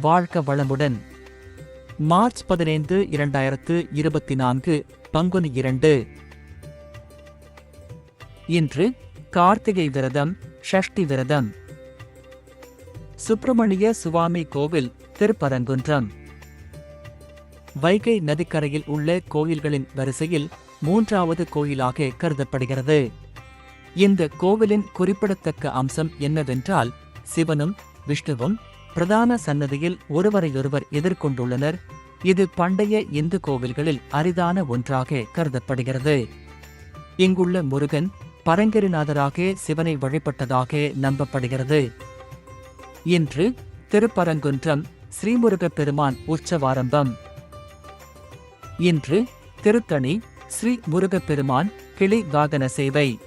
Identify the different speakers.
Speaker 1: வாழ்க வளமுடன். மார்ச் 15, 2024 பங்குனி 2. இன்று கார்த்திகை விரதம், ஷஷ்டி விரதம். சுப்பிரமணிய சுவாமி கோவில், திருப்பரங்குன்றம். வைகை நதிக்கரையில் உள்ள கோயில்களின் வரிசையில் 3வது கோயிலாக கருதப்படுகிறது. இந்த கோவிலின் குறிப்பிடத்தக்க அம்சம் என்னவென்றால், சிவனும் விஷ்ணுவும் பிரதான சன்னதியில் ஒருவரையொருவர் எதிர்கொண்டுள்ளனர். இது பண்டைய இந்து கோவில்களில் அரிதான ஒன்றாக கருதப்படுகிறது. இங்குள்ள முருகன் பரங்கிரிநாதராக சிவனை வழிபட்டதாக நம்பப்படுகிறது. இன்று திருப்பரங்குன்றம் ஸ்ரீமுருகப் பெருமான் உற்சவாரம்பம். இன்று திருத்தணி ஸ்ரீ முருகப் பெருமான் கிளி வாகன சேவை.